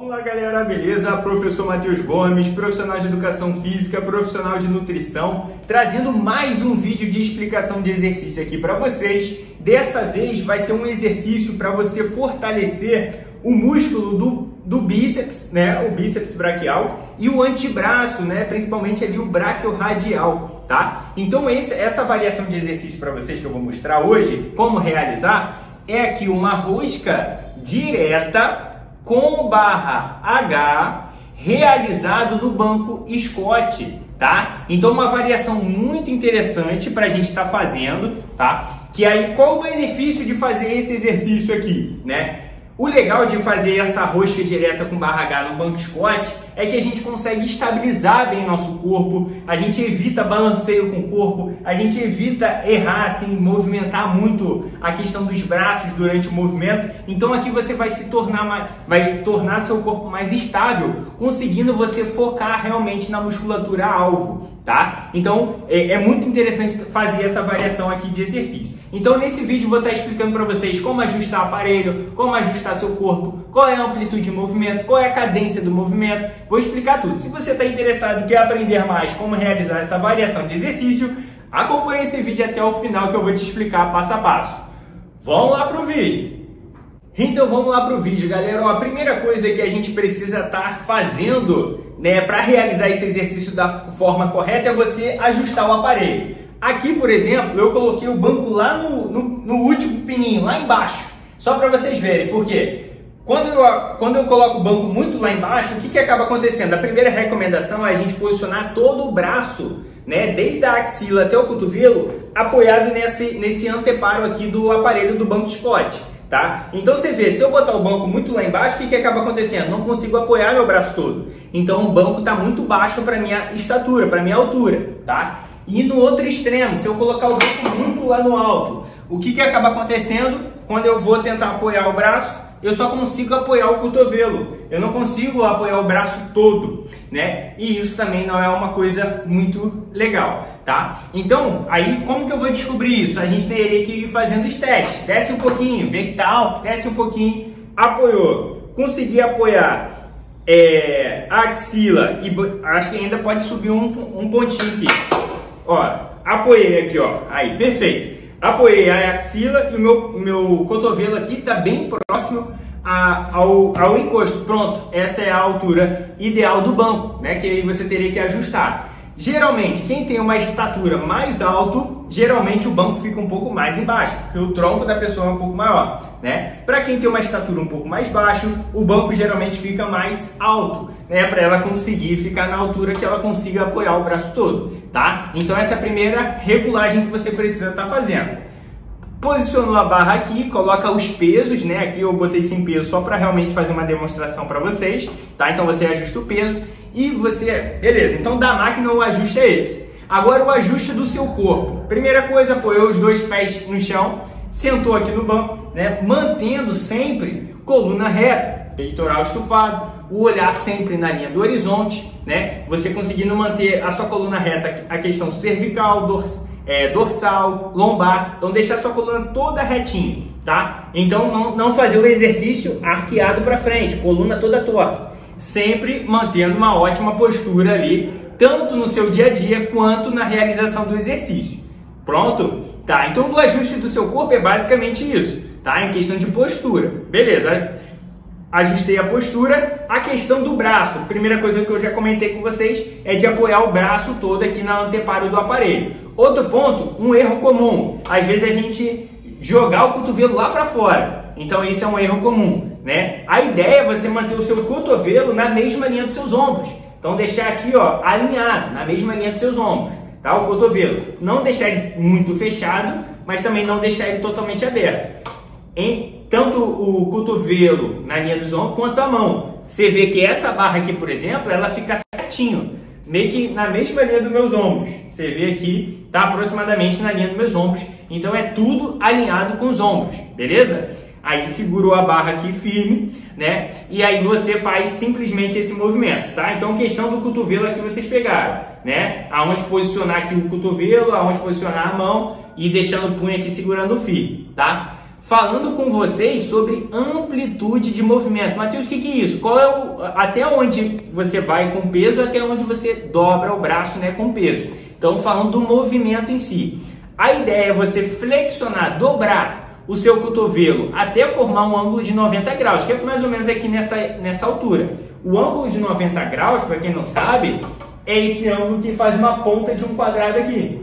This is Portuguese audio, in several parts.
Vamos lá, galera, beleza? Professor Matheus Gomes, profissional de educação física, profissional de nutrição, trazendo mais um vídeo de explicação de exercício aqui para vocês. Dessa vez vai ser um exercício para você fortalecer o músculo do bíceps, né? O bíceps braquial e o antebraço, né? Principalmente ali o braquiorradial, tá? Então essa variação de exercício para vocês que eu vou mostrar hoje, como realizar, é aqui uma rosca direta com barra H realizado no banco Scott, tá? Então uma variação muito interessante para a gente estar fazendo, tá? Que aí qual o benefício de fazer esse exercício aqui, né? O legal de fazer essa rosca direta com barra H no banco Scott é que a gente consegue estabilizar bem nosso corpo, a gente evita balanceio com o corpo, a gente evita errar, assim, movimentar muito a questão dos braços durante o movimento. Então aqui você vai tornar seu corpo mais estável, conseguindo você focar realmente na musculatura alvo, tá? Então é muito interessante fazer essa variação aqui de exercício. Então nesse vídeo eu vou estar explicando para vocês como ajustar o aparelho, como ajustar seu corpo, qual é a amplitude de movimento, qual é a cadência do movimento, vou explicar tudo. Se você está interessado e quer aprender mais como realizar essa variação de exercício, acompanhe esse vídeo até o final que eu vou te explicar passo a passo. Vamos lá para o vídeo! Então vamos lá para o vídeo, galera. Ó, a primeira coisa que a gente precisa estar fazendo, né, para realizar esse exercício da forma correta é você ajustar o aparelho. Aqui, por exemplo, eu coloquei o banco lá no último pininho, lá embaixo, só para vocês verem, porque quando eu coloco o banco muito lá embaixo, o que acaba acontecendo? A primeira recomendação é a gente posicionar todo o braço, né, desde a axila até o cotovelo, apoiado nesse anteparo aqui do aparelho do banco Scott, tá? Então você vê, se eu botar o banco muito lá embaixo, o que acaba acontecendo? Não consigo apoiar meu braço todo, então o banco está muito baixo para minha estatura, para minha altura, tá? E no outro extremo, se eu colocar o banco muito lá no alto, o que acaba acontecendo? Quando eu vou tentar apoiar o braço, eu só consigo apoiar o cotovelo. Eu não consigo apoiar o braço todo, né? E isso também não é uma coisa muito legal, tá? Então, aí como que eu vou descobrir isso? A gente teria que ir fazendo os testes. Desce um pouquinho, vê que tá alto, desce um pouquinho, apoiou. Consegui apoiar a axila e acho que ainda pode subir um pontinho aqui. Ó, apoiei aqui, ó, aí, perfeito. Apoiei a axila e o meu cotovelo aqui está bem próximo ao encosto. Pronto, essa é a altura ideal do banco, né? Que aí você teria que ajustar. Geralmente, quem tem uma estatura mais alta, geralmente o banco fica um pouco mais embaixo, porque o tronco da pessoa é um pouco maior, né? Para quem tem uma estatura um pouco mais baixa, o banco geralmente fica mais alto, né? Para ela conseguir ficar na altura que ela consiga apoiar o braço todo, tá? Então essa é a primeira regulagem que você precisa estar fazendo. Posicionou a barra aqui, coloca os pesos, né? Aqui eu botei sem peso só para realmente fazer uma demonstração para vocês, tá? Então você ajusta o peso e você... Beleza, então da máquina o ajuste é esse. Agora o ajuste do seu corpo. Primeira coisa, apoiou os dois pés no chão, sentou aqui no banco, né? Mantendo sempre coluna reta, peitoral estufado, o olhar sempre na linha do horizonte, né? Você conseguindo manter a sua coluna reta, a questão cervical, dorsal, lombar, então deixar a sua coluna toda retinha, tá? Então não fazer o exercício arqueado para frente, coluna toda torta, sempre mantendo uma ótima postura ali, tanto no seu dia a dia quanto na realização do exercício. Pronto? Tá, então o ajuste do seu corpo é basicamente isso, tá? Em questão de postura, beleza? Ajustei a postura. A questão do braço, primeira coisa que eu já comentei com vocês é de apoiar o braço todo aqui na anteparo do aparelho. Outro ponto, um erro comum, às vezes a gente jogar o cotovelo lá para fora, então isso é um erro comum, né? A ideia é você manter o seu cotovelo na mesma linha dos seus ombros, então deixar aqui, ó, alinhado, na mesma linha dos seus ombros, tá? O cotovelo, não deixar ele muito fechado, mas também não deixar ele totalmente aberto. Tanto o cotovelo na linha dos ombros quanto a mão. Você vê que essa barra aqui, por exemplo, ela fica certinho, meio que na mesma linha dos meus ombros. Você vê aqui, tá aproximadamente na linha dos meus ombros. Então é tudo alinhado com os ombros, beleza? Aí segurou a barra aqui firme, né? E aí você faz simplesmente esse movimento, tá? Então questão do cotovelo aqui vocês pegaram, né? Aonde posicionar aqui o cotovelo, aonde posicionar a mão e deixando o punho aqui segurando firme, tá? falando com vocês sobre amplitude de movimento. Matheus, o que é isso? Qual é até onde você vai com peso, até onde você dobra o braço, né, com peso. Então, falando do movimento em si. A ideia é você flexionar, dobrar o seu cotovelo até formar um ângulo de 90 graus, que é mais ou menos aqui nessa altura. O ângulo de 90 graus, para quem não sabe, é esse ângulo que faz uma ponta de um quadrado aqui.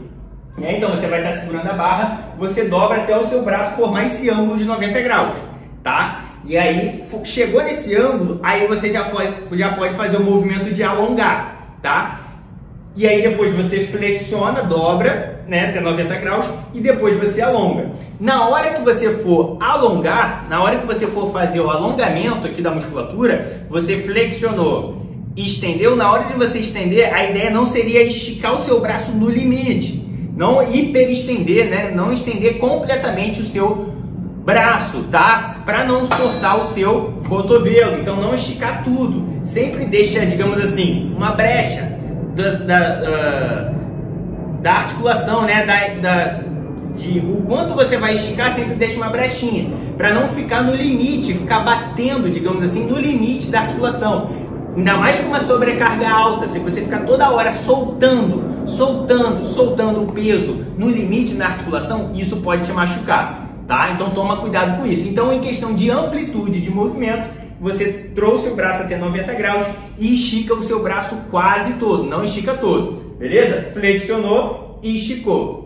Então você vai estar segurando a barra, você dobra até o seu braço formar esse ângulo de 90 graus, tá? E aí, chegou nesse ângulo, aí você já pode fazer o movimento de alongar, tá? E aí depois você flexiona, dobra, né, até 90 graus, e depois você alonga. Na hora que você for alongar, na hora que você for fazer o alongamento aqui da musculatura, você flexionou e estendeu. Na hora de você estender, a ideia não seria esticar o seu braço no limite, não hiperestender, né? Não estender completamente o seu braço, tá? Para não forçar o seu cotovelo. Então não esticar tudo. Sempre deixa, digamos assim, uma brecha da articulação, né? O quanto você vai esticar, sempre deixa uma brechinha. Para não ficar no limite, ficar batendo, digamos assim, no limite da articulação. Ainda mais com uma sobrecarga alta, se você ficar toda hora soltando o peso no limite da articulação, isso pode te machucar, tá? Então toma cuidado com isso. Então, em questão de amplitude de movimento, você trouxe o braço até 90 graus e estica o seu braço quase todo, não estica todo, beleza? Flexionou e esticou.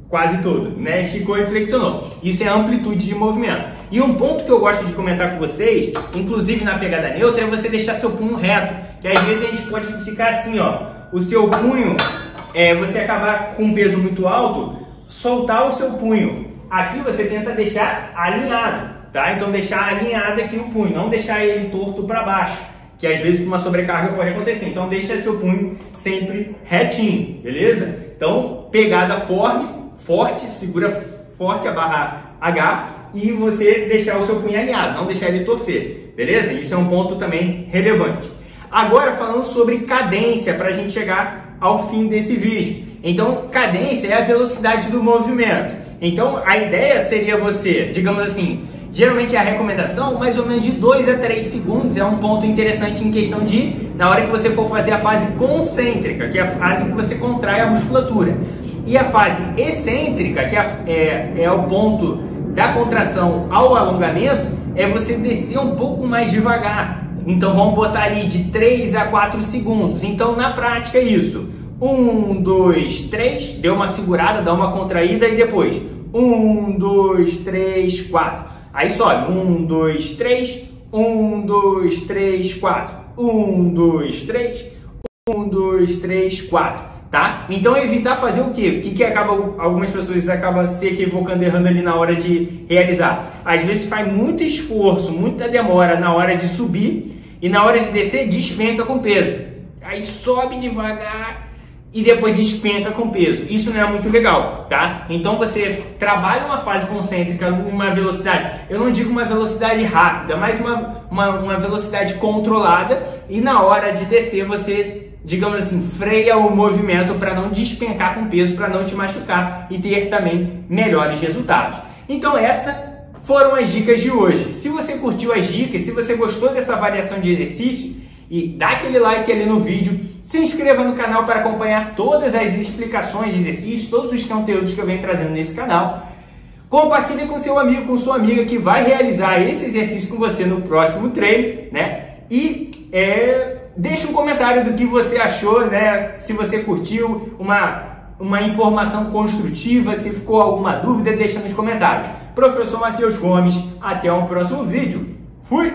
Quase todo, né? Esticou e flexionou. Isso é amplitude de movimento. E um ponto que eu gosto de comentar com vocês, inclusive na pegada neutra, é você deixar seu punho reto. Que às vezes a gente pode ficar assim, ó. O seu punho, você acabar com um peso muito alto, soltar o seu punho. Aqui você tenta deixar alinhado, tá? Então deixar alinhado aqui o punho, não deixar ele torto para baixo, que às vezes com uma sobrecarga pode acontecer. Então deixa seu punho sempre retinho, beleza? Então pegada forte, segura forte a barra H e você deixar o seu punho alinhado, não deixar ele torcer, beleza? Isso é um ponto também relevante. Agora falando sobre cadência, para a gente chegar ao fim desse vídeo. Então, cadência é a velocidade do movimento. Então, a ideia seria você, digamos assim, geralmente a recomendação, mais ou menos de 2 a 3 segundos, é um ponto interessante em questão de, na hora que você for fazer a fase concêntrica, que é a fase que você contrai a musculatura. E a fase excêntrica, que é o ponto da contração ao alongamento, é você descer um pouco mais devagar. Então vamos botar ali de 3 a 4 segundos. Então na prática é isso. 1, 2, 3, deu uma segurada, dá uma contraída e depois 1, 2, 3, 4. Aí sobe 1, 2, 3, 1, 2, 3, 4. 1, 2, 3, 1, 2, 3, 4. Tá? Então evitar fazer o quê? O que algumas pessoas acabam se equivocando, errando ali na hora de realizar? Às vezes faz muito esforço, muita demora na hora de subir e na hora de descer despenca com peso. Aí sobe devagar e depois despenca com peso. Isso não é muito legal, tá? Então você trabalha uma fase concêntrica numa velocidade, eu não digo uma velocidade rápida, mas uma velocidade controlada, e na hora de descer você, digamos assim, freia o movimento para não despencar com peso, para não te machucar e ter também melhores resultados. Então essas foram as dicas de hoje. Se você curtiu as dicas, se você gostou dessa variação de exercício, e dá aquele like ali no vídeo, se inscreva no canal para acompanhar todas as explicações de exercícios, todos os conteúdos que eu venho trazendo nesse canal. Compartilhe com seu amigo, com sua amiga que vai realizar esse exercício com você no próximo treino, né? E deixe um comentário do que você achou, né? Se você curtiu, uma informação construtiva, se ficou alguma dúvida, deixa nos comentários. Professor Matheus Gomes, até um próximo vídeo. Fui!